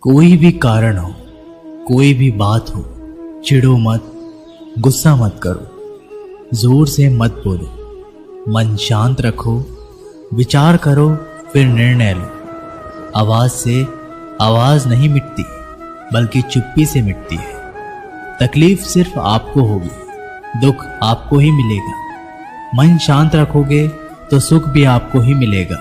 कोई भी कारण हो, कोई भी बात हो, चिढ़ो मत, गुस्सा मत करो, जोर से मत बोलो, मन शांत रखो, विचार करो, फिर निर्णय लो। आवाज से आवाज नहीं मिटती, बल्कि चुप्पी से मिटती है। तकलीफ सिर्फ आपको होगी, दुख आपको ही मिलेगा। मन शांत रखोगे तो सुख भी आपको ही मिलेगा।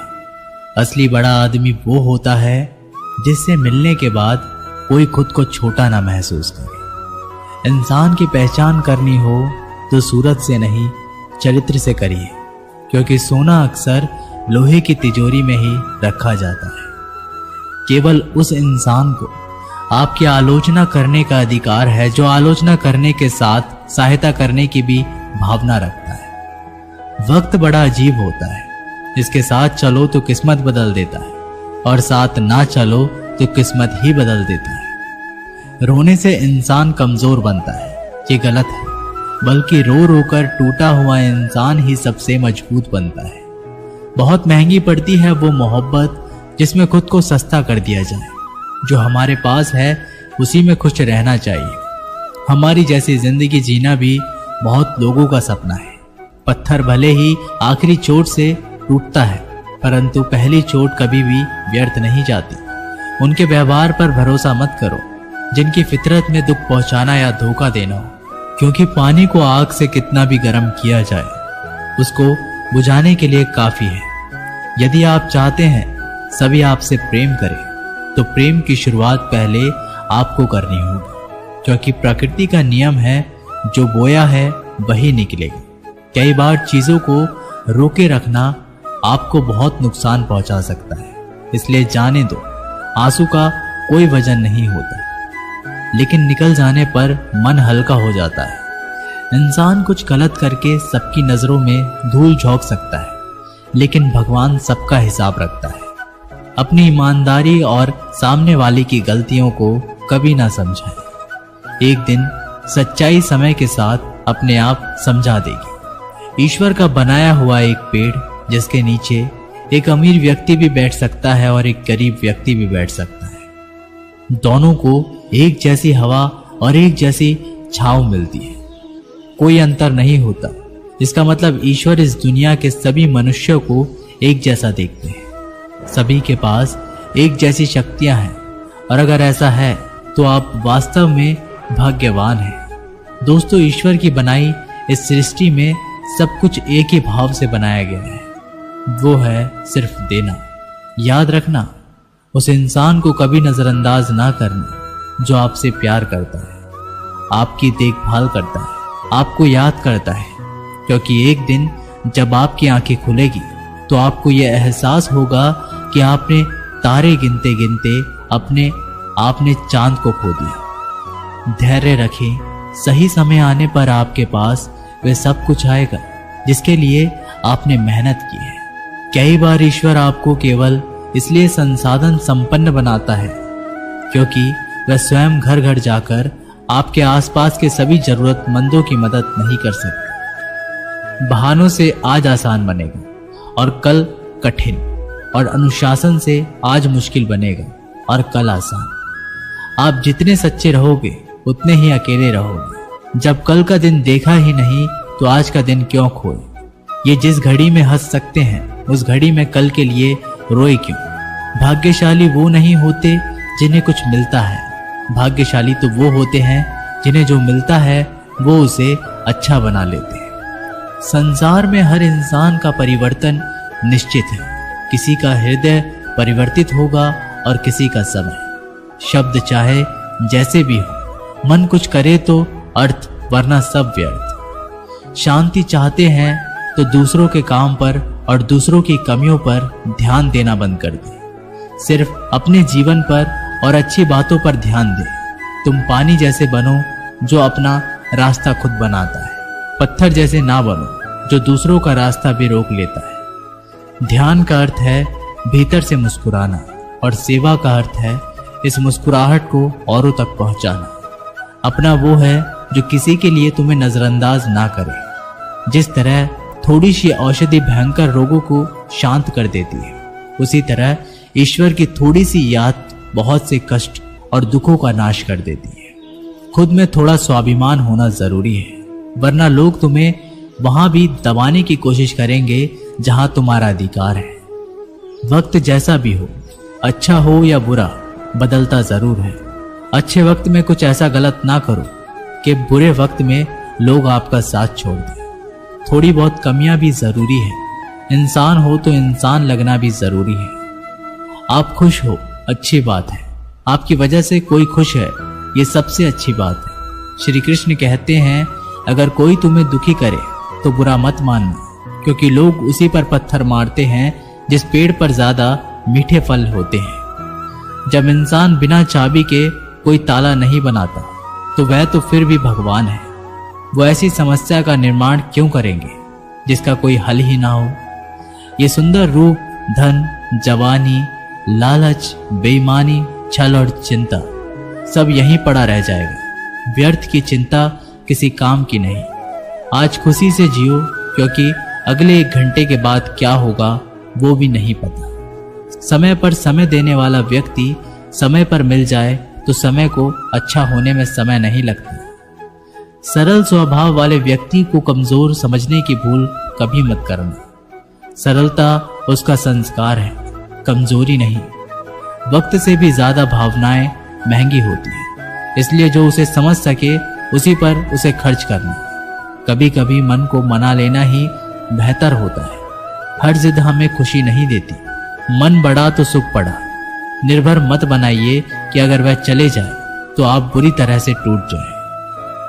असली बड़ा आदमी वो होता है जिससे मिलने के बाद कोई खुद को छोटा ना महसूस करे। इंसान की पहचान करनी हो तो सूरत से नहीं, चरित्र से करिए, क्योंकि सोना अक्सर लोहे की तिजोरी में ही रखा जाता है। केवल उस इंसान को आपकी आलोचना करने का अधिकार है जो आलोचना करने के साथ सहायता करने की भी भावना रखता है। वक्त बड़ा अजीब होता है, इसके साथ चलो तो किस्मत बदल देता है, और साथ ना चलो तो किस्मत ही बदल देता है। रोने से इंसान कमजोर बनता है, ये गलत है, बल्कि रो रो कर टूटा हुआ इंसान ही सबसे मजबूत बनता है। बहुत महंगी पड़ती है वो मोहब्बत जिसमें खुद को सस्ता कर दिया जाए। जो हमारे पास है उसी में खुश रहना चाहिए। हमारी जैसी जिंदगी जीना भी बहुत लोगों का सपना है। पत्थर भले ही आखिरी चोट से टूटता है, परंतु पहली चोट कभी भी व्यर्थ नहीं जाती। उनके व्यवहार पर भरोसा मत करो जिनकी फितरत में दुख पहुंचाना या धोखा देना हो, क्योंकि पानी को आग से कितना भी गर्म किया जाए उसको बुझाने के लिए काफी है। यदि आप चाहते हैं सभी आपसे प्रेम करें तो प्रेम की शुरुआत पहले आपको करनी होगी, क्योंकि प्रकृति का नियम है जो बोया है वही निकलेगा। कई बार चीजों को रोके रखना आपको बहुत नुकसान पहुंचा सकता है, इसलिए जाने दो। आंसू का कोई वजन नहीं होता, लेकिन निकल जाने पर मन हल्का हो जाता है। इंसान कुछ गलत करके सबकी नजरों में धूल झोंक सकता है, लेकिन भगवान सबका हिसाब रखता है। अपनी ईमानदारी और सामने वाले की गलतियों को कभी ना समझाएं। एक दिन सच्चाई समय के साथ अपने आप समझा देगी। ईश्वर का बनाया हुआ एक पेड़ जिसके नीचे एक अमीर व्यक्ति भी बैठ सकता है और एक गरीब व्यक्ति भी बैठ सकता है। दोनों को एक जैसी हवा और एक जैसी छांव मिलती है, कोई अंतर नहीं होता। इसका मतलब ईश्वर इस दुनिया के सभी मनुष्यों को एक जैसा देखते हैं। सभी के पास एक जैसी शक्तियां हैं, और अगर ऐसा है तो आप वास्तव में भाग्यवान हैं। दोस्तों, ईश्वर की बनाई इस सृष्टि में सब कुछ एक ही भाव से बनाया गया है, वो है सिर्फ देना। याद रखना, उस इंसान को कभी नजरअंदाज ना करना जो आपसे प्यार करता है, आपकी देखभाल करता है, आपको याद करता है, क्योंकि एक दिन जब आपकी आंखें खुलेगी तो आपको यह एहसास होगा कि आपने तारे गिनते गिनते आपने चांद को खो दिया। धैर्य रखें, सही समय आने पर आपके पास वह सब कुछ आएगा जिसके लिए आपने मेहनत की है। कई बार ईश्वर आपको केवल इसलिए संसाधन संपन्न बनाता है क्योंकि वह स्वयं घर घर जाकर आपके आसपास के सभी जरूरतमंदों की मदद नहीं कर सकता। बहानों से आज आसान बनेगा और कल कठिन, और अनुशासन से आज मुश्किल बनेगा और कल आसान। आप जितने सच्चे रहोगे उतने ही अकेले रहोगे। जब कल का दिन देखा ही नहीं तो आज का दिन क्यों खोए। ये जिस घड़ी में हंस सकते हैं उस घड़ी में कल के लिए रोए क्यों। भाग्यशाली वो नहीं होते जिन्हें कुछ मिलता है, भाग्यशाली तो वो होते हैं जिन्हें जो मिलता है वो उसे अच्छा बना लेते हैं। संसार में हर इंसान का परिवर्तन निश्चित है। किसी का हृदय परिवर्तित होगा और किसी का समय। शब्द चाहे जैसे भी हो, मन कुछ करे तो अर्थ, वरना सब व्यर्थ। शांति चाहते हैं तो दूसरों के काम पर और दूसरों की कमियों पर ध्यान देना बंद कर दे। सिर्फ अपने जीवन पर और अच्छी बातों पर ध्यान दे। तुम पानी जैसे बनो जो अपना रास्ता खुद बनाता है, पत्थर जैसे ना बनो जो दूसरों का रास्ता भी रोक लेता है। ध्यान का अर्थ है भीतर से मुस्कुराना, और सेवा का अर्थ है इस मुस्कुराहट को औरों तक पहुंचाना। अपना वो है जो किसी के लिए तुम्हें नजरअंदाज ना करे। जिस तरह थोड़ी सी औषधि भयंकर रोगों को शांत कर देती है, उसी तरह ईश्वर की थोड़ी सी याद बहुत से कष्ट और दुखों का नाश कर देती है। खुद में थोड़ा स्वाभिमान होना जरूरी है, वरना लोग तुम्हें वहां भी दबाने की कोशिश करेंगे जहां तुम्हारा अधिकार है। वक्त जैसा भी हो, अच्छा हो या बुरा, बदलता जरूर है। अच्छे वक्त में कुछ ऐसा गलत ना करो कि बुरे वक्त में लोग आपका साथ छोड़ दें। थोड़ी बहुत कमियां भी जरूरी है। इंसान हो तो इंसान लगना भी जरूरी है। आप खुश हो, अच्छी बात है। आपकी वजह से कोई खुश है, ये सबसे अच्छी बात है। श्री कृष्ण कहते हैं, अगर कोई तुम्हें दुखी करे तो बुरा मत मानना, क्योंकि लोग उसी पर पत्थर मारते हैं जिस पेड़ पर ज्यादा मीठे फल होते हैं। जब इंसान बिना चाबी के कोई ताला नहीं बनाता तो वह तो फिर भी भगवान है। वो ऐसी समस्या का निर्माण क्यों करेंगे जिसका कोई हल ही ना हो। ये सुंदर रूप, धन, जवानी, लालच, बेईमानी, छल और चिंता सब यहीं पड़ा रह जाएगा। व्यर्थ की चिंता किसी काम की नहीं। आज खुशी से जियो, क्योंकि अगले 1 घंटे के बाद क्या होगा वो भी नहीं पता। समय पर समय देने वाला व्यक्ति समय पर मिल जाए तो समय को अच्छा होने में समय नहीं लगता। सरल स्वभाव वाले व्यक्ति को कमजोर समझने की भूल कभी मत करना। सरलता उसका संस्कार है, कमजोरी नहीं। वक्त से भी ज्यादा भावनाएं महंगी होती है, इसलिए जो उसे समझ सके उसी पर उसे खर्च करना। कभी कभी मन को मना लेना ही बेहतर होता है। हर जिद हमें खुशी नहीं देती। मन बढ़ा तो सुख पड़ा। निर्भर मत बनाइए कि अगर वह चले जाए तो आप बुरी तरह से टूट जाए।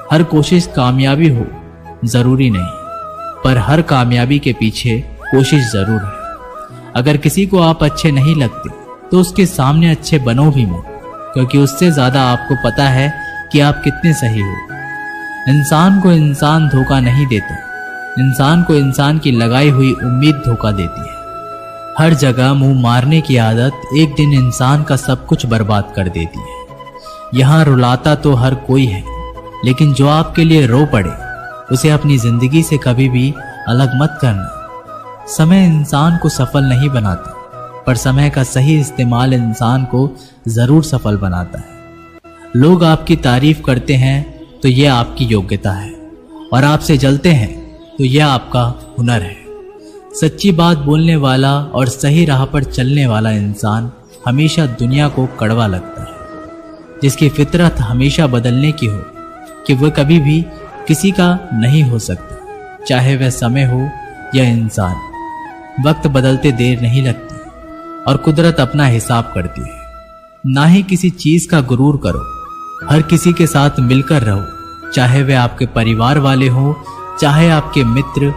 हर कोशिश कामयाबी हो जरूरी नहीं, पर हर कामयाबी के पीछे कोशिश जरूर है। अगर किसी को आप अच्छे नहीं लगते तो उसके सामने अच्छे बनो भी मत, क्योंकि उससे ज्यादा आपको पता है कि आप कितने सही हो। इंसान को इंसान धोखा नहीं देता, इंसान को इंसान की लगाई हुई उम्मीद धोखा देती है। हर जगह मुंह मारने की आदत एक दिन इंसान का सब कुछ बर्बाद कर देती है। यहाँ रुलाता तो हर कोई है, लेकिन जो आपके लिए रो पड़े उसे अपनी जिंदगी से कभी भी अलग मत करना। समय इंसान को सफल नहीं बनाता, पर समय का सही इस्तेमाल इंसान को जरूर सफल बनाता है। लोग आपकी तारीफ करते हैं तो यह आपकी योग्यता है, और आपसे जलते हैं तो यह आपका हुनर है। सच्ची बात बोलने वाला और सही राह पर चलने वाला इंसान हमेशा दुनिया को कड़वा लगता है। जिसकी फितरत हमेशा बदलने की हो कि वह कभी भी किसी का नहीं हो सकता, चाहे वह समय हो या इंसान। वक्त बदलते देर नहीं लगती और कुदरत अपना हिसाब करती है। ना ही किसी चीज का गुरूर करो। हर किसी के साथ मिलकर रहो, चाहे वे आपके परिवार वाले हों, चाहे आपके मित्र।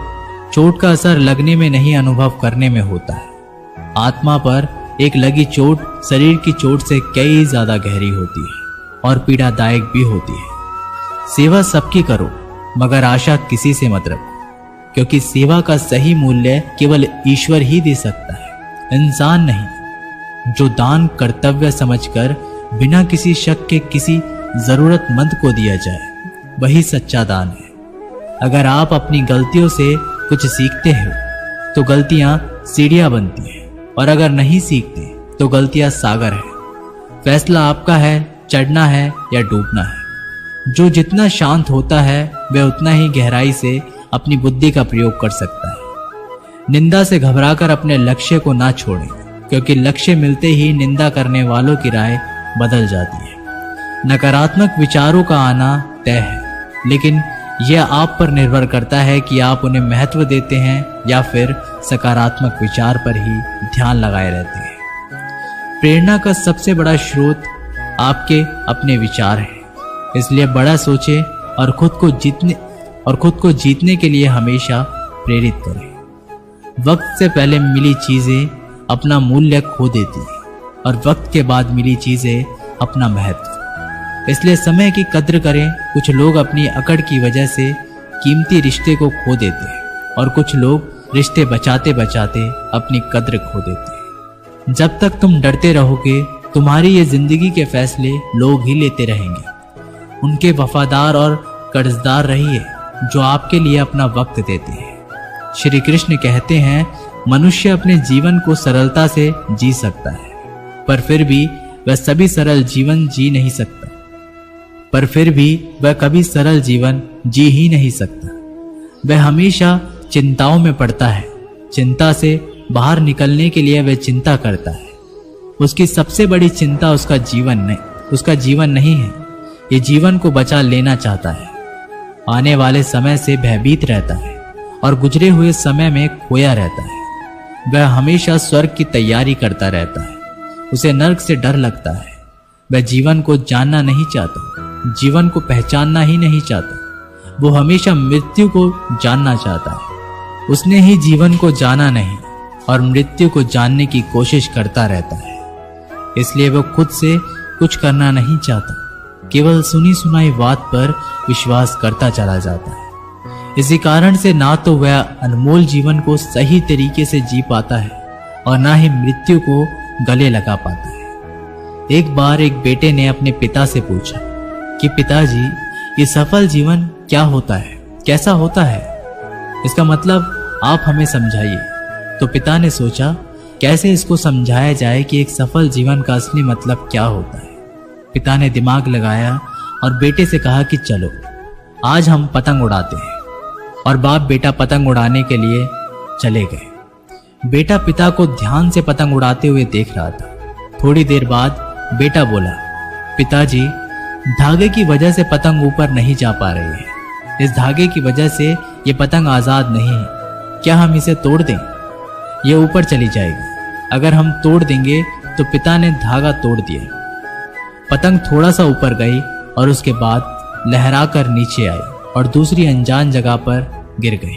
चोट का असर लगने में नहीं, अनुभव करने में होता है। आत्मा पर एक लगी चोट शरीर की चोट से कई ज्यादा गहरी होती है और पीड़ादायक भी होती है। सेवा सबकी करो, मगर आशा किसी से मत रखो, क्योंकि सेवा का सही मूल्य केवल ईश्वर ही दे सकता है, इंसान नहीं। जो दान कर्तव्य समझकर बिना किसी शक के किसी जरूरतमंद को दिया जाए, वही सच्चा दान है। अगर आप अपनी गलतियों से कुछ सीखते हो तो गलतियां सीढ़ियां बनती हैं, और अगर नहीं सीखते तो गलतियां सागर है। फैसला आपका है, चढ़ना है या डूबना है। जो जितना शांत होता है वह उतना ही गहराई से अपनी बुद्धि का प्रयोग कर सकता है। निंदा से घबराकर अपने लक्ष्य को ना छोड़ें, क्योंकि लक्ष्य मिलते ही निंदा करने वालों की राय बदल जाती है। नकारात्मक विचारों का आना तय है, लेकिन यह आप पर निर्भर करता है कि आप उन्हें महत्व देते हैं या फिर सकारात्मक विचार पर ही ध्यान लगाए रहते हैं। प्रेरणा का सबसे बड़ा स्रोत आपके अपने विचार हैं, इसलिए बड़ा सोचें और खुद को जीतने के लिए हमेशा प्रेरित करें। वक्त से पहले मिली चीजें अपना मूल्य खो देती हैं, और वक्त के बाद मिली चीजें अपना महत्व। इसलिए समय की कद्र करें। कुछ लोग अपनी अकड़ की वजह से कीमती रिश्ते को खो देते हैं, और कुछ लोग रिश्ते बचाते बचाते अपनी कद्र खो देते हैं। जब तक तुम डरते रहोगे, तुम्हारी ये जिंदगी के फैसले लोग ही लेते रहेंगे। उनके वफादार और कर्जदार रहिए जो आपके लिए अपना वक्त देते हैं। श्री कृष्ण कहते हैं, मनुष्य अपने जीवन को सरलता से जी सकता है, पर फिर भी वह सभी सरल जीवन जी नहीं सकता, पर फिर भी वह कभी सरल जीवन जी ही नहीं सकता। वह हमेशा चिंताओं में पड़ता है। चिंता से बाहर निकलने के लिए वह चिंता करता है। उसकी सबसे बड़ी चिंता उसका जीवन नहीं है। ये जीवन को बचा लेना चाहता है। आने वाले समय से भयभीत रहता है और गुजरे हुए समय में खोया रहता है। वह हमेशा स्वर्ग की तैयारी करता रहता है। उसे नर्क से डर लगता है। वह जीवन को जानना नहीं चाहता, जीवन को पहचानना ही नहीं चाहता। वो हमेशा मृत्यु को जानना चाहता है। उसने ही जीवन को जाना नहीं और मृत्यु को जानने की कोशिश करता रहता है। इसलिए वो खुद से कुछ करना नहीं चाहता, केवल सुनी सुनाई बात पर विश्वास करता चला जाता है। इसी कारण से ना तो वह अनमोल जीवन को सही तरीके से जी पाता है और ना ही मृत्यु को गले लगा पाता है। एक बार एक बेटे ने अपने पिता से पूछा कि पिताजी, ये सफल जीवन क्या होता है, कैसा होता है? इसका मतलब आप हमें समझाइए। तो पिता ने सोचा कैसे इसको समझाया जाए कि एक सफल जीवन का असली मतलब क्या होता है। पिता ने दिमाग लगाया और बेटे से कहा कि चलो आज हम पतंग उड़ाते हैं। और बाप बेटा पतंग उड़ाने के लिए चले गए। बेटा पिता को ध्यान से पतंग उड़ाते हुए देख रहा था। थोड़ी देर बाद बेटा बोला, पिताजी, धागे की वजह से पतंग ऊपर नहीं जा पा रही है। इस धागे की वजह से ये पतंग आजाद नहीं है। क्या हम इसे तोड़ दें? ये ऊपर चली जाएगी। अगर हम तोड़ देंगे तो पिता ने धागा तोड़ दिया। पतंग थोड़ा सा ऊपर गई और उसके बाद लहराकर नीचे आई और दूसरी अनजान जगह पर गिर गई।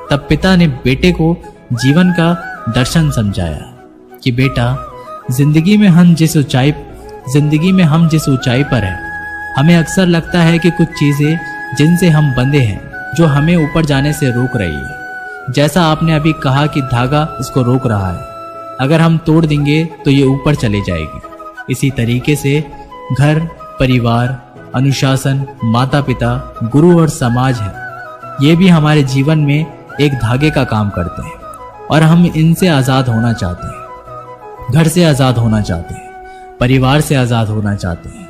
तब पिता ने बेटे को जीवन का दर्शन समझाया कि बेटा, जिंदगी में हम जिस ऊंचाई पर हैं, हमें अक्सर लगता है कि कुछ चीजें जिनसे हम बंधे हैं जो हमें ऊपर जाने से रोक रही है। जैसा आपने अभी कहा कि धागा इसको रोक रहा है, अगर हम तोड़ देंगे तो ये ऊपर चले जाएगी। इसी तरीके से घर, परिवार, अनुशासन, माता पिता, गुरु और समाज है, ये भी हमारे जीवन में एक धागे का काम करते हैं और हम इनसे आज़ाद होना चाहते हैं। घर से आज़ाद होना चाहते हैं, परिवार से आज़ाद होना चाहते हैं,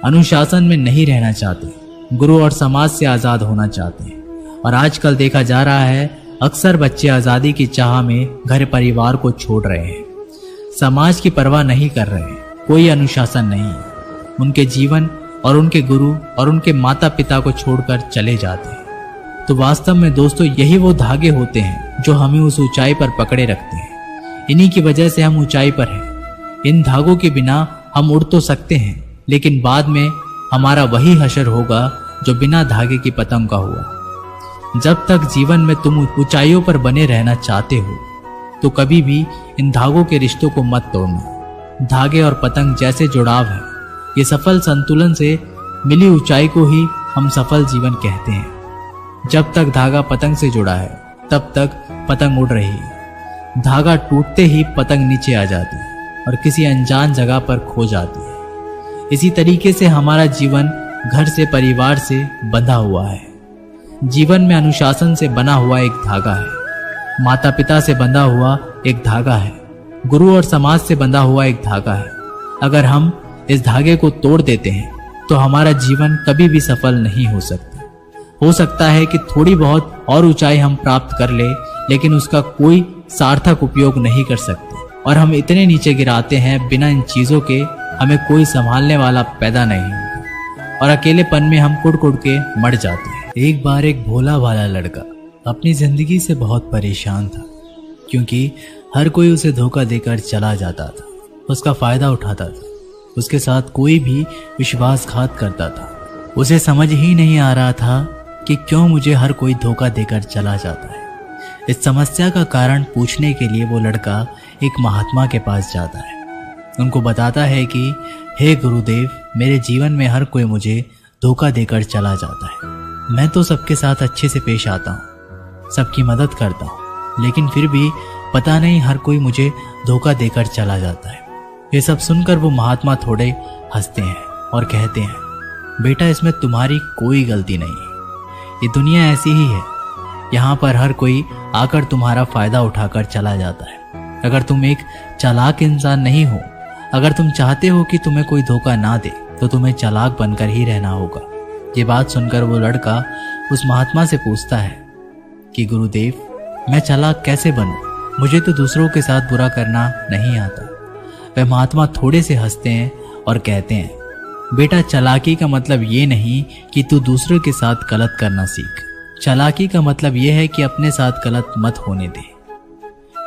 अनुशासन में नहीं रहना चाहते, गुरु और समाज से आज़ाद होना चाहते हैं। और आजकल देखा जा रहा है अक्सर बच्चे आज़ादी की चाह में घर परिवार को छोड़ रहे हैं, समाज की परवाह नहीं कर रहे हैं, कोई अनुशासन नहीं है। उनके जीवन और उनके गुरु और उनके माता पिता को छोड़कर चले जाते हैं। तो वास्तव में दोस्तों, यही वो धागे होते हैं जो हमें उस ऊंचाई पर पकड़े रखते हैं। इन्हीं की वजह से हम ऊंचाई पर हैं। इन धागों के बिना हम उड़ तो सकते हैं, लेकिन बाद में हमारा वही हशर होगा जो बिना धागे की पतंग का हुआ। जब तक जीवन में तुम ऊंचाइयों पर बने रहना चाहते हो तो कभी भी इन धागों के रिश्तों को मत तोड़ना। धागे और पतंग जैसे जुड़ाव है, ये सफल संतुलन से मिली ऊंचाई को ही हम सफल जीवन कहते हैं। जब तक धागा पतंग से जुड़ा है तब तक पतंग उड़ रही है। धागा टूटते ही पतंग नीचे आ जाती है और किसी अनजान जगह पर खो जाती है। इसी तरीके से हमारा जीवन घर से, परिवार से बंधा हुआ है। जीवन में अनुशासन से बना हुआ एक धागा है, माता पिता से बंधा हुआ एक धागा है, गुरु और समाज से बंधा हुआ एक धागा है। अगर हम इस धागे को तोड़ देते हैं तो हमारा जीवन कभी भी सफल नहीं हो सकता। हो सकता है कि थोड़ी बहुत और ऊंचाई हम प्राप्त कर ले, लेकिन उसका कोई सार्थक उपयोग नहीं कर सकते और हम इतने नीचे गिराते हैं, बिना इन चीजों के हमें कोई संभालने वाला पैदा नहीं होता और अकेलेपन में हम कुड़ कुड़ के मर जाते हैं। एक बार एक भोला भाला लड़का अपनी जिंदगी से बहुत परेशान था, क्योंकि हर कोई उसे धोखा देकर चला जाता था, उसका फायदा उठाता था, उसके साथ कोई भी विश्वासघात करता था। उसे समझ ही नहीं आ रहा था कि क्यों मुझे हर कोई धोखा देकर चला जाता है। इस समस्या का कारण पूछने के लिए वो लड़का एक महात्मा के पास जाता है। उनको बताता है कि हे गुरुदेव, मेरे जीवन में हर कोई मुझे धोखा देकर चला जाता है। मैं तो सबके साथ अच्छे से पेश आता हूँ, सबकी मदद करता हूँ, लेकिन फिर भी पता नहीं हर कोई मुझे धोखा देकर चला जाता है। ये सब सुनकर वो महात्मा थोड़े हंसते हैं और कहते हैं, बेटा, इसमें तुम्हारी कोई गलती नहीं है। ये दुनिया ऐसी ही है, यहाँ पर हर कोई आकर तुम्हारा फायदा उठाकर चला जाता है। अगर तुम एक चालाक इंसान नहीं हो, अगर तुम चाहते हो कि तुम्हें कोई धोखा ना दे तो तुम्हें चालाक बनकर ही रहना होगा। ये बात सुनकर वो लड़का उस महात्मा से पूछता है कि गुरुदेव, मैं चालाक कैसे बनूं? मुझे तो दूसरों के साथ बुरा करना नहीं आता। वह महात्मा थोड़े से हंसते हैं और कहते हैं, बेटा, चालाकी का मतलब ये नहीं कि तू दूसरों के साथ गलत करना सीख। चालाकी का मतलब यह है कि अपने साथ गलत मत होने दे।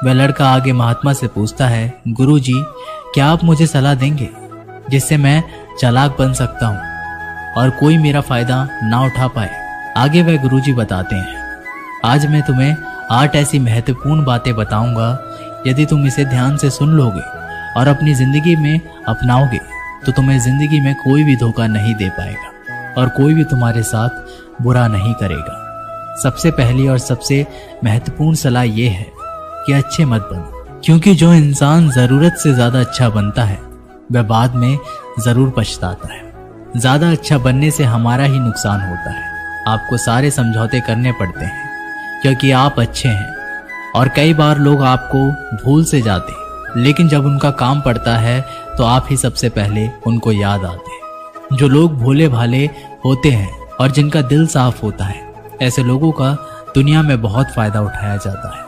वह लड़का आगे महात्मा से पूछता है, गुरुजी, क्या आप मुझे सलाह देंगे जिससे मैं चालाक बन सकता हूँ और कोई मेरा फायदा ना उठा पाए? आगे वह गुरुजी बताते हैं, आज मैं तुम्हें 8 ऐसी महत्वपूर्ण बातें बताऊंगा। यदि तुम इसे ध्यान से सुन लोगे और अपनी जिंदगी में अपनाओगे तो तुम्हें जिंदगी में कोई भी धोखा नहीं दे पाएगा और कोई भी तुम्हारे साथ बुरा नहीं करेगा। सबसे पहली और सबसे महत्वपूर्ण सलाह यह है कि अच्छे मत बनो, क्योंकि जो इंसान जरूरत से ज्यादा अच्छा बनता है वह बाद में जरूर पछताता है। ज्यादा अच्छा बनने से हमारा ही नुकसान होता है। आपको सारे समझौते करने पड़ते हैं क्योंकि आप अच्छे हैं, और कई बार लोग आपको भूल से जाते हैं, लेकिन जब उनका काम पड़ता है तो आप ही सबसे पहले उनको याद आते हैं। जो लोग भोले भाले होते हैं और जिनका दिल साफ होता है, ऐसे लोगों का दुनिया में बहुत फायदा उठाया जाता है।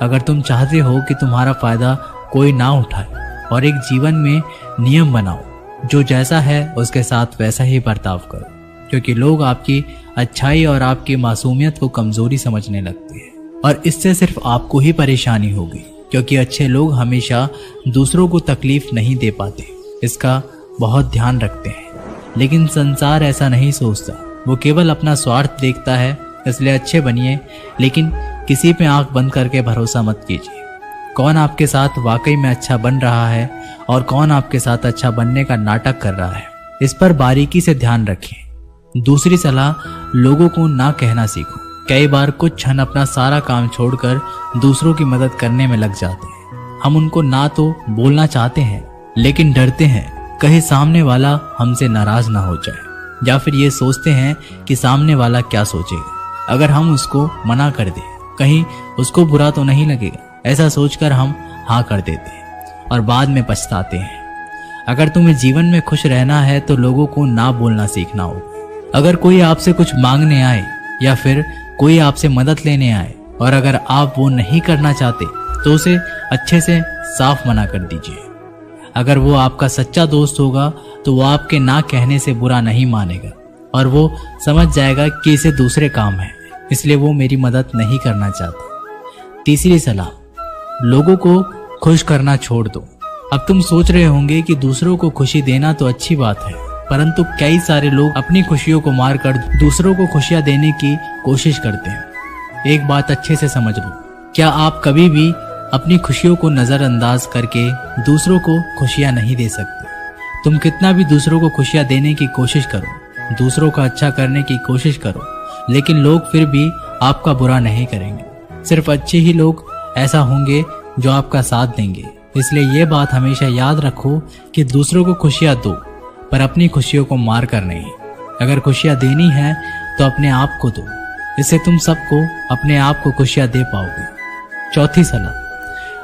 अगर तुम चाहते हो कि तुम्हारा फायदा कोई ना उठाए और एक जीवन में नियम बनाओ, जो जैसा है उसके साथ वैसा ही बर्ताव करो, क्योंकि लोग आपकी अच्छाई और आपकी मासूमियत को कमजोरी समझने लगते हैं और इससे सिर्फ आपको ही परेशानी होगी, क्योंकि अच्छे लोग हमेशा दूसरों को तकलीफ नहीं दे पाते। इसका बहुत ध्यान रखते हैं। लेकिन संसार ऐसा नहीं सोचता, वो केवल अपना स्वार्थ देखता है। इसलिए अच्छे बनिए, लेकिन किसी पे आंख बंद करके भरोसा मत कीजिए। कौन आपके साथ वाकई में अच्छा बन रहा है और कौन आपके साथ अच्छा बनने का नाटक कर रहा है, इस पर बारीकी से ध्यान रखें। दूसरी सलाह, लोगों को ना कहना सीखो। कई बार कुछ क्षण अपना सारा काम छोड़कर दूसरों की मदद करने में लग जाते हैं। हम उनको ना तो बोलना चाहते हैं, लेकिन डरते हैं कहीं सामने वाला हमसे नाराज ना हो जाए, या फिर ये सोचते हैं कि सामने वाला क्या सोचेगा अगर हम उसको मना कर दें, कहीं उसको बुरा तो नहीं लगेगा। ऐसा सोचकर हम हाँ कर देते हैं और बाद में पछताते हैं। अगर तुम्हें जीवन में खुश रहना है तो लोगों को ना बोलना सीखना होगा। अगर कोई आपसे कुछ मांगने आए या फिर कोई आपसे मदद लेने आए और अगर आप वो नहीं करना चाहते तो उसे अच्छे से साफ मना कर दीजिए। अगर वो आपका सच्चा दोस्त होगा तो वो आपके ना कहने से बुरा नहीं मानेगा और वो समझ जाएगा कि इसे दूसरे काम है, इसलिए वो मेरी मदद नहीं करना चाहता। तीसरी सलाह, लोगों को खुश करना छोड़ दो। अब तुम सोच रहे होंगे कि दूसरों को खुशी देना तो अच्छी बात है, परंतु कई सारे लोग अपनी खुशियों को मारकर दूसरों को खुशियां देने की कोशिश करते हैं। एक बात अच्छे से समझ लो, क्या आप कभी भी अपनी खुशियों को नजरअंदाज करके दूसरों को खुशियां नहीं दे सकते। तुम कितना भी दूसरों को खुशियां देने की कोशिश करो, दूसरों का अच्छा करने की कोशिश करो, लेकिन लोग फिर भी आपका बुरा नहीं करेंगे। सिर्फ अच्छे ही लोग ऐसा होंगे जो आपका साथ देंगे। इसलिए ये बात हमेशा याद रखो कि दूसरों को खुशियां दो, पर अपनी खुशियों को मार कर नहीं। अगर खुशियां देनी है तो अपने आप को दो, इससे तुम सबको अपने आप को खुशियां दे पाओगे। चौथी सलाह,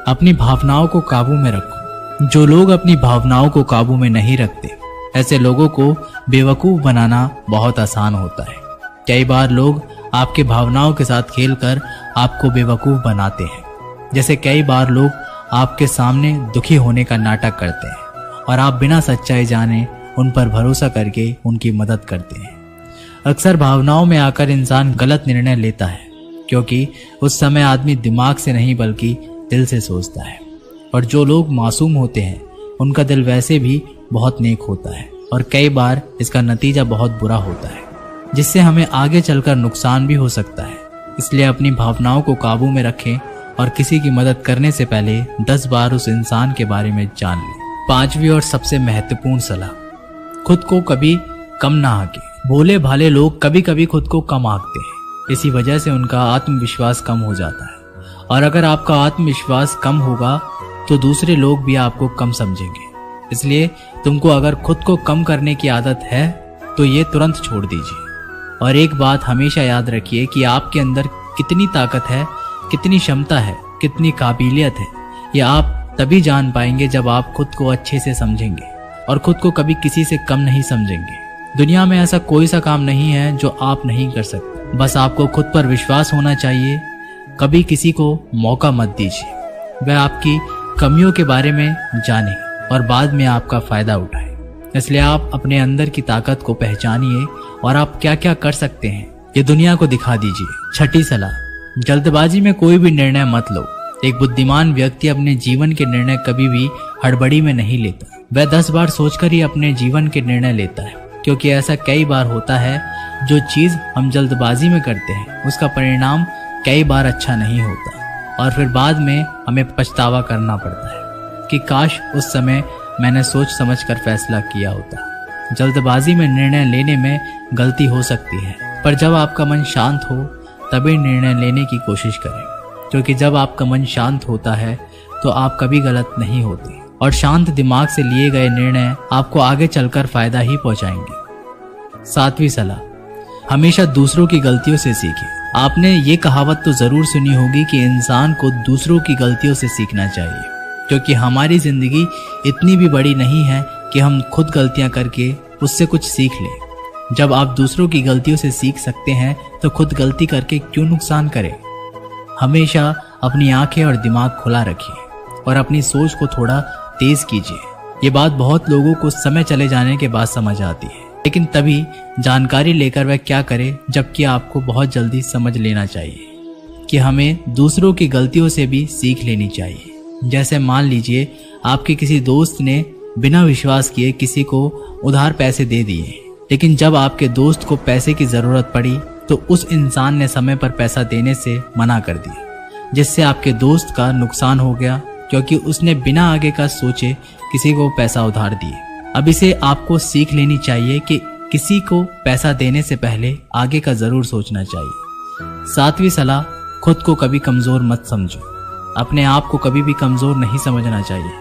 अपनी भावनाओं को काबू में रखो। जो लोग अपनी भावनाओं को काबू में नहीं रखते, ऐसे लोगों को बेवकूफ बनाना बहुत आसान होता है। कई बार लोग आपके भावनाओं के साथ खेलकर आपको बेवकूफ बनाते हैं। जैसे कई बार लोग आपके सामने दुखी होने का नाटक करते हैं और आप बिना सच्चाई जाने उन पर भरोसा करके उनकी मदद करते हैं। अक्सर भावनाओं में आकर इंसान गलत निर्णय लेता है, क्योंकि उस समय आदमी दिमाग से नहीं बल्कि दिल से सोचता है। और जो लोग मासूम होते हैं उनका दिल वैसे भी बहुत नेक होता है और कई बार इसका नतीजा बहुत बुरा होता है, जिससे हमें आगे चलकर नुकसान भी हो सकता है। इसलिए अपनी भावनाओं को काबू में रखें और किसी की मदद करने से पहले 10 बार उस इंसान के बारे में जान लें। पांचवी और सबसे महत्वपूर्ण सलाह, खुद को कभी कम ना आंके। भोले भाले लोग कभी कभी खुद को कम आंकते हैं, इसी वजह से उनका आत्मविश्वास कम हो जाता है। और अगर आपका आत्मविश्वास कम होगा तो दूसरे लोग भी आपको कम समझेंगे। इसलिए तुमको अगर खुद को कम करने की आदत है तो ये तुरंत छोड़ दीजिए। और एक बात हमेशा याद रखिए कि आपके अंदर कितनी ताकत है, कितनी क्षमता है, कितनी काबिलियत है, यह आप तभी जान पाएंगे जब आप खुद को अच्छे से समझेंगे और खुद को कभी किसी से कम नहीं समझेंगे। दुनिया में ऐसा कोई सा काम नहीं है जो आप नहीं कर सकते, बस आपको खुद पर विश्वास होना चाहिए। कभी किसी को मौका मत दीजिए वह आपकी कमियों के बारे में जाने और बाद में आपका फायदा उठाए। इसलिए आप अपने अंदर की ताकत को पहचानिए और आप क्या क्या कर सकते हैं ये दुनिया को दिखा दीजिए। छठी सलाह, जल्दबाजी में कोई भी निर्णय मत लो। एक बुद्धिमान व्यक्ति अपने जीवन के निर्णय कभी भी हड़बड़ी में नहीं लेता, वह 10 बार सोचकर ही अपने जीवन के निर्णय लेता है, क्योंकि ऐसा कई बार होता है जो चीज हम जल्दबाजी में करते हैं उसका परिणाम कई बार अच्छा नहीं होता और फिर बाद में हमें पछतावा करना पड़ता है कि काश उस समय मैंने सोच समझकर फैसला किया होता। जल्दबाजी में निर्णय लेने में गलती हो सकती है, पर जब आपका मन शांत हो तभी निर्णय लेने की कोशिश करें, क्योंकि जब आपका मन शांत होता है तो आप कभी गलत नहीं होते और शांत दिमाग से लिए गए निर्णय आपको आगे चलकर फायदा ही पहुंचाएंगे। 7वीं सलाह, हमेशा दूसरों की गलतियों से सीखें। आपने ये कहावत तो जरूर सुनी होगी कि इंसान को दूसरों की गलतियों से सीखना चाहिए, क्योंकि हमारी जिंदगी इतनी भी बड़ी नहीं है कि हम खुद गलतियां करके उससे कुछ सीख लें। जब आप दूसरों की गलतियों से सीख सकते हैं तो खुद गलती करके क्यों नुकसान करें। हमेशा अपनी आंखें और दिमाग खुला रखिए और अपनी सोच को थोड़ा तेज कीजिए। ये बात बहुत लोगों को समय चले जाने के बाद समझ आती है, लेकिन तभी जानकारी लेकर वह क्या करे, जबकि आपको बहुत जल्दी समझ लेना चाहिए कि हमें दूसरों की गलतियों से भी सीख लेनी चाहिए। जैसे मान लीजिए आपके किसी दोस्त ने बिना विश्वास किए किसी को उधार पैसे दे दिए, लेकिन जब आपके दोस्त को पैसे की जरूरत पड़ी तो उस इंसान ने समय पर पैसा देने से मना कर दिया, जिससे आपके दोस्त का नुकसान हो गया, क्योंकि उसने बिना आगे का सोचे किसी को पैसा उधार दिए। अब इसे आपको सीख लेनी चाहिए कि किसी को पैसा देने से पहले आगे का जरूर सोचना चाहिए। 7वीं सलाह, खुद को कभी कमजोर मत समझो। अपने आप को कभी भी कमजोर नहीं समझना चाहिए,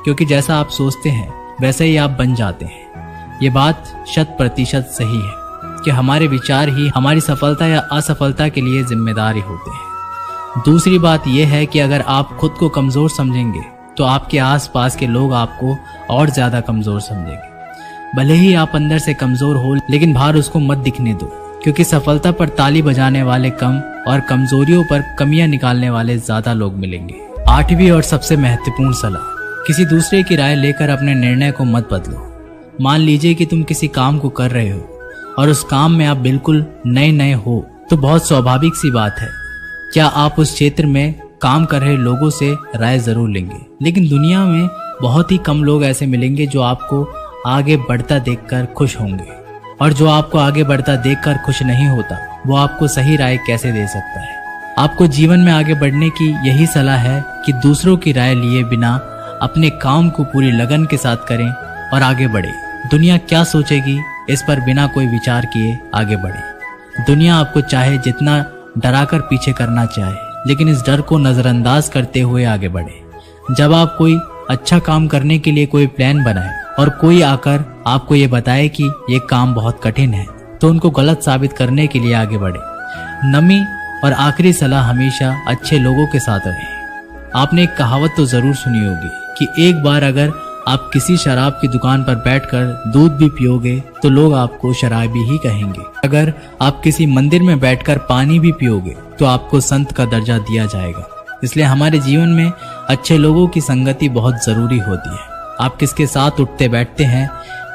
क्योंकि जैसा आप सोचते हैं वैसे ही आप बन जाते हैं। ये बात 100% सही है कि हमारे विचार ही हमारी सफलता या असफलता के लिए जिम्मेदार होते हैं। दूसरी बात यह है कि अगर आप खुद को कमजोर समझेंगे तो आपके आसपास के लोग आपको और ज्यादा कमजोर समझेंगे। भले ही आप अंदर से कमजोर हो, लेकिन बाहर उसको मत दिखने दो, क्योंकि सफलता पर ताली बजाने वाले कम और कमजोरियों पर कमियां निकालने वाले ज्यादा लोग मिलेंगे। 8वीं और सबसे महत्वपूर्ण सलाह, किसी दूसरे की राय लेकर अपने निर्णय को मत बदलो। मान लीजिए कि तुम किसी काम को कर रहे हो और उस काम में आप बिल्कुल नए हो, तो बहुत स्वाभाविक सी बात है क्या आप उस क्षेत्र में काम कर रहे लोगों से राय जरूर लेंगे। लेकिन दुनिया में बहुत ही कम लोग ऐसे मिलेंगे जो आपको आगे बढ़ता देखकर खुश होंगे, और जो आपको आगे बढ़ता देखकर खुश नहीं होता वो आपको सही राय कैसे दे सकता है। आपको जीवन में आगे बढ़ने की यही सलाह है कि दूसरों की राय लिए बिना अपने काम को पूरी लगन के साथ करें और आगे बढ़े। दुनिया क्या सोचेगी इस पर बिना कोई विचार किए आगे बढ़े। दुनिया आपको चाहे जितना डराकर पीछे करना चाहे, लेकिन इस डर को नजरअंदाज करते हुए आगे बढ़े। जब आप कोई अच्छा काम करने के लिए कोई प्लान बनाए और कोई आकर आपको ये बताए कि ये काम बहुत कठिन है, तो उनको गलत साबित करने के लिए आगे बढ़े। 9वीं और आखिरी सलाह, हमेशा अच्छे लोगों के साथ रहें। आपने एक कहावत तो जरूर सुनी होगी कि एक बार अगर आप किसी शराब की दुकान पर बैठकर दूध भी पियोगे तो लोग आपको शराबी ही कहेंगे। अगर आप किसी मंदिर में बैठकर पानी भी पियोगे तो आपको संत का दर्जा दिया जाएगा। इसलिए हमारे जीवन में अच्छे लोगों की संगति बहुत जरूरी होती है। आप किसके साथ उठते बैठते हैं,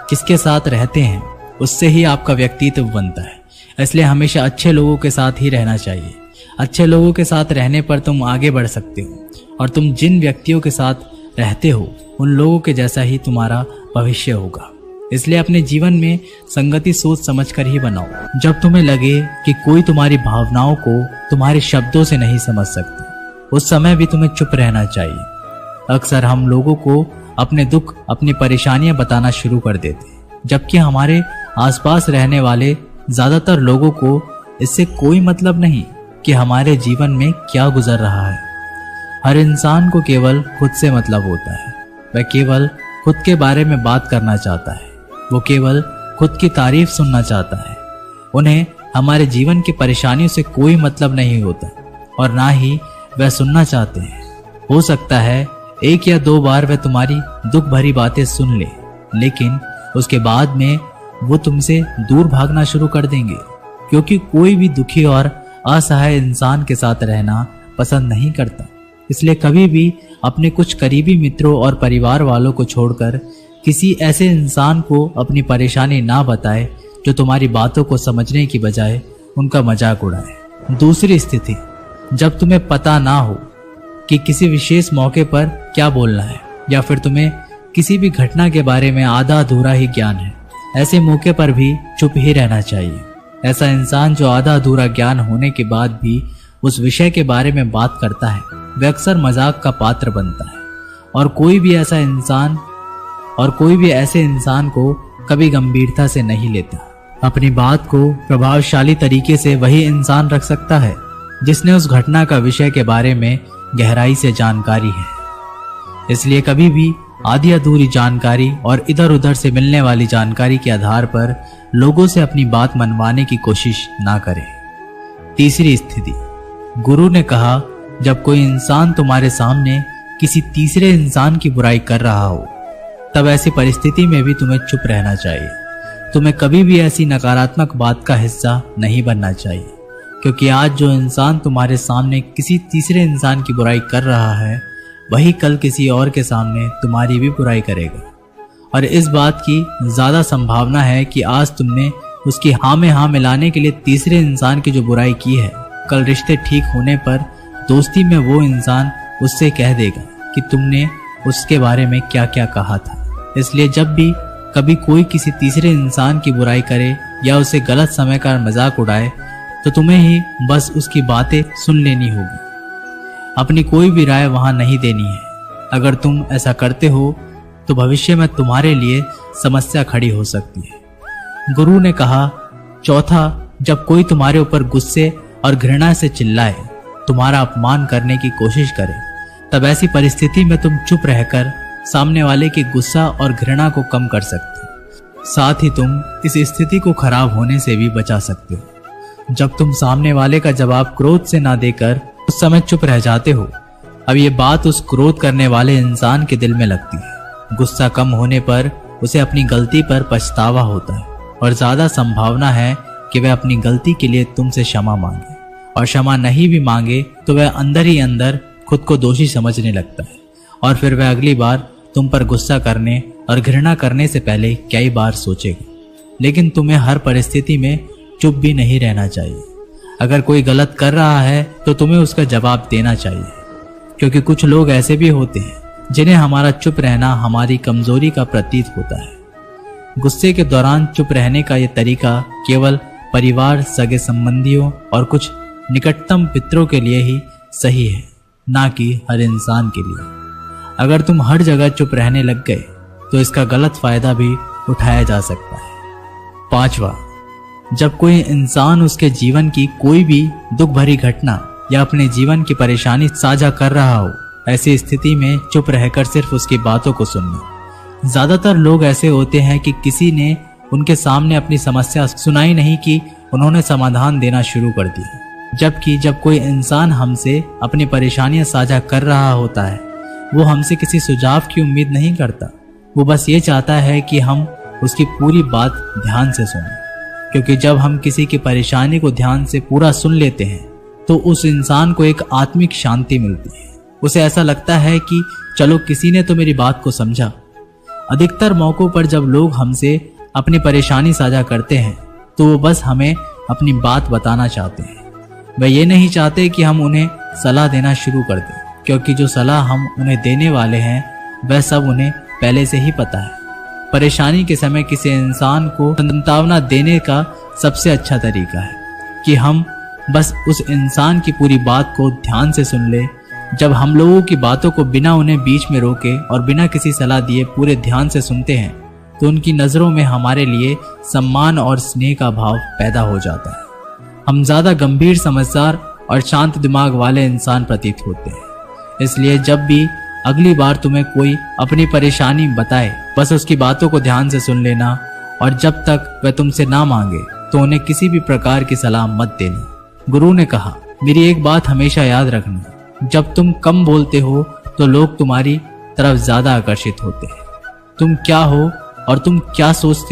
किसके साथ रहते हैं, उससे ही आपका व्यक्तित्व बनता है। इसलिए हमेशा अच्छे लोगों के साथ ही रहना चाहिए। अच्छे लोगों के साथ रहने पर तुम आगे बढ़ सकते हो, और तुम जिन व्यक्तियों के साथ रहते हो उन लोगों के जैसा ही तुम्हारा भविष्य होगा। इसलिए अपने जीवन में संगति सोच समझकर ही बनाओ। जब तुम्हें लगे कि कोई तुम्हारी भावनाओं को तुम्हारे शब्दों से नहीं समझ सकता, उस समय भी तुम्हें चुप रहना चाहिए। अक्सर हम लोगों को अपने दुख, अपनी परेशानियां बताना शुरू कर देते हैं, जबकि हमारे आसपास रहने वाले ज्यादातर लोगों को इससे कोई मतलब नहीं कि हमारे जीवन में क्या गुजर रहा है। हर इंसान को केवल खुद से मतलब होता है। वह केवल खुद के बारे में बात करना चाहता है। वो केवल खुद की तारीफ सुनना चाहता है। उन्हें हमारे जीवन की परेशानियों से कोई मतलब नहीं होता, और ना ही वह सुनना चाहते हैं। हो सकता है 1 या 2 बार वह तुम्हारी दुख भरी बातें सुन ले, लेकिन उसके बाद में वो तुमसे दूर भागना शुरू कर देंगे, क्योंकि कोई भी दुखी और असहाय इंसान के साथ रहना पसंद नहीं करता। इसलिए कभी भी अपने कुछ करीबी मित्रों और परिवार वालों को छोड़कर किसी ऐसे इंसान को अपनी परेशानी ना बताए जो तुम्हारी बातों को समझने की बजाय उनका मजाक उड़ाए। दूसरी स्थिति, जब तुम्हें पता ना हो कि किसी विशेष मौके पर क्या बोलना है, या फिर तुम्हें किसी भी घटना के बारे में आधा अधूरा ही ज्ञान है, ऐसे मौके पर भी चुप ही रहना चाहिए। ऐसा इंसान जो आधा अधूरा ज्ञान होने के बाद भी उस विषय के बारे में बात करता है, वह अक्सर मजाक का पात्र बनता है, और कोई भी ऐसे इंसान को कभी गंभीरता से नहीं लेता। अपनी बात को प्रभावशाली तरीके से वही इंसान रख सकता है जिसने उस घटना का विषय के बारे में गहराई से जानकारी है। इसलिए कभी भी आधी अधूरी जानकारी और इधर उधर से मिलने वाली जानकारी के आधार पर लोगों से अपनी बात मनवाने की कोशिश ना करें। तीसरी स्थिति, गुरु ने कहा, जब कोई इंसान तुम्हारे सामने किसी तीसरे इंसान की बुराई कर रहा हो, तब ऐसी परिस्थिति में भी तुम्हें चुप रहना चाहिए। तुम्हें कभी भी ऐसी नकारात्मक बात का हिस्सा नहीं बनना चाहिए, क्योंकि आज जो इंसान तुम्हारे सामने किसी तीसरे इंसान की बुराई कर रहा है, वही कल किसी और के सामने तुम्हारी भी बुराई करेगा। और इस बात की ज्यादा संभावना है कि आज तुमने उसकी हाँ में हाँ मिलाने के लिए तीसरे इंसान की जो बुराई की है, कल रिश्ते ठीक होने पर दोस्ती में वो इंसान उससे कह देगा कि तुमने उसके बारे में क्या क्या कहा था। इसलिए जब भी कभी कोई किसी तीसरे इंसान की बुराई करे या उसे गलत समय का मजाक उड़ाए, तो तुम्हें ही बस उसकी बातें सुन लेनी होगी, अपनी कोई भी राय वहां नहीं देनी है। अगर तुम ऐसा करते हो तो भविष्य में तुम्हारे लिए समस्या खड़ी हो सकती है। गुरु ने कहा, चौथा, जब कोई तुम्हारे ऊपर गुस्से और घृणा से चिल्लाए, तुम्हारा अपमान करने की कोशिश करे, तब ऐसी परिस्थिति में तुम चुप रहकर सामने वाले की गुस्सा और घृणा को कम कर सकते हो। साथ ही तुम इस स्थिति को खराब होने से भी बचा सकते हो। जब तुम सामने वाले का जवाब क्रोध से ना देकर उस समय चुप रह जाते हो, अब ये बात उस क्रोध करने वाले इंसान के दिल में लगती है। गुस्सा कम होने पर उसे अपनी गलती पर पछतावा होता है, और ज्यादा संभावना है कि वह अपनी गलती के लिए तुमसे क्षमा मांगे, और क्षमा नहीं भी मांगे तो वह अंदर ही अंदर खुद को दोषी समझने लगता है, और फिर वह अगली बार तुम पर गुस्सा करने और घृणा करने से पहले कई बार सोचेगा। लेकिन तुम्हें हर परिस्थिति में चुप भी नहीं रहना चाहिए। अगर कोई गलत कर रहा है तो तुम्हें उसका जवाब देना चाहिए, क्योंकि कुछ लोग ऐसे भी होते हैं जिन्हें हमारा चुप रहना हमारी कमजोरी का प्रतीत होता है। गुस्से के दौरान चुप रहने का यह तरीका केवल परिवार, सगे संबंधियों और कुछ निकटतम मित्रों के लिए ही सही है, ना कि हर इंसान के लिए। अगर तुम हर जगह चुप रहने लग गए तो इसका गलत फायदा भी उठाया जा सकता है। पांचवा, जब कोई इंसान उसके जीवन की कोई भी दुख भरी घटना या अपने जीवन की परेशानी साझा कर रहा हो, ऐसी स्थिति में चुप रहकर सिर्फ उसकी बातों को सुनना। ज्यादातर लोग ऐसे होते हैं कि किसी ने उनके सामने अपनी समस्या सुनाई नहीं कि उन्होंने समाधान देना शुरू कर दिया। जबकि जब कोई इंसान हमसे अपनी परेशानियां साझा कर रहा होता है, वो हमसे किसी सुझाव की उम्मीद नहीं करता। वो बस ये चाहता है कि हम उसकी पूरी बात ध्यान से सुनें, क्योंकि जब हम किसी की परेशानी को ध्यान से पूरा सुन लेते हैं तो उस इंसान को एक आत्मिक शांति मिलती है। उसे ऐसा लगता है कि चलो किसी ने तो मेरी बात को समझा। अधिकतर मौकों पर जब लोग हमसे अपनी परेशानी साझा करते हैं तो वो बस हमें अपनी बात बताना चाहते हैं। वे ये नहीं चाहते कि हम उन्हें सलाह देना शुरू कर दें, क्योंकि जो सलाह हम उन्हें देने वाले हैं वह सब उन्हें पहले से ही पता है। परेशानी के समय किसी इंसान को सांत्वना देने का सबसे अच्छा तरीका है कि हम बस उस इंसान की पूरी बात को ध्यान से सुन ले। जब हम लोगों की बातों को बिना उन्हें बीच में रोके और बिना किसी सलाह दिए पूरे ध्यान से सुनते हैं, तो उनकी नजरों में हमारे लिए सम्मान और स्नेह का भाव पैदा हो जाता है। हम ज्यादा गंभीर, समझदार और शांत दिमाग वाले इंसान प्रतीत होते हैं। इसलिए जब भी अगली बार तुम्हें कोई अपनी परेशानी बताए, बस उसकी बातों को ध्यान से सुन लेना, और जब तक वह तुमसे ना मांगे तो उन्हें किसी भी प्रकार की सलाह मत देना। गुरु ने कहा, मेरी एक बात हमेशा याद रखना, जब तुम कम बोलते हो तो लोग तुम्हारी तरफ ज्यादा आकर्षित होते हैं। तुम क्या हो और तुम क्या सोचते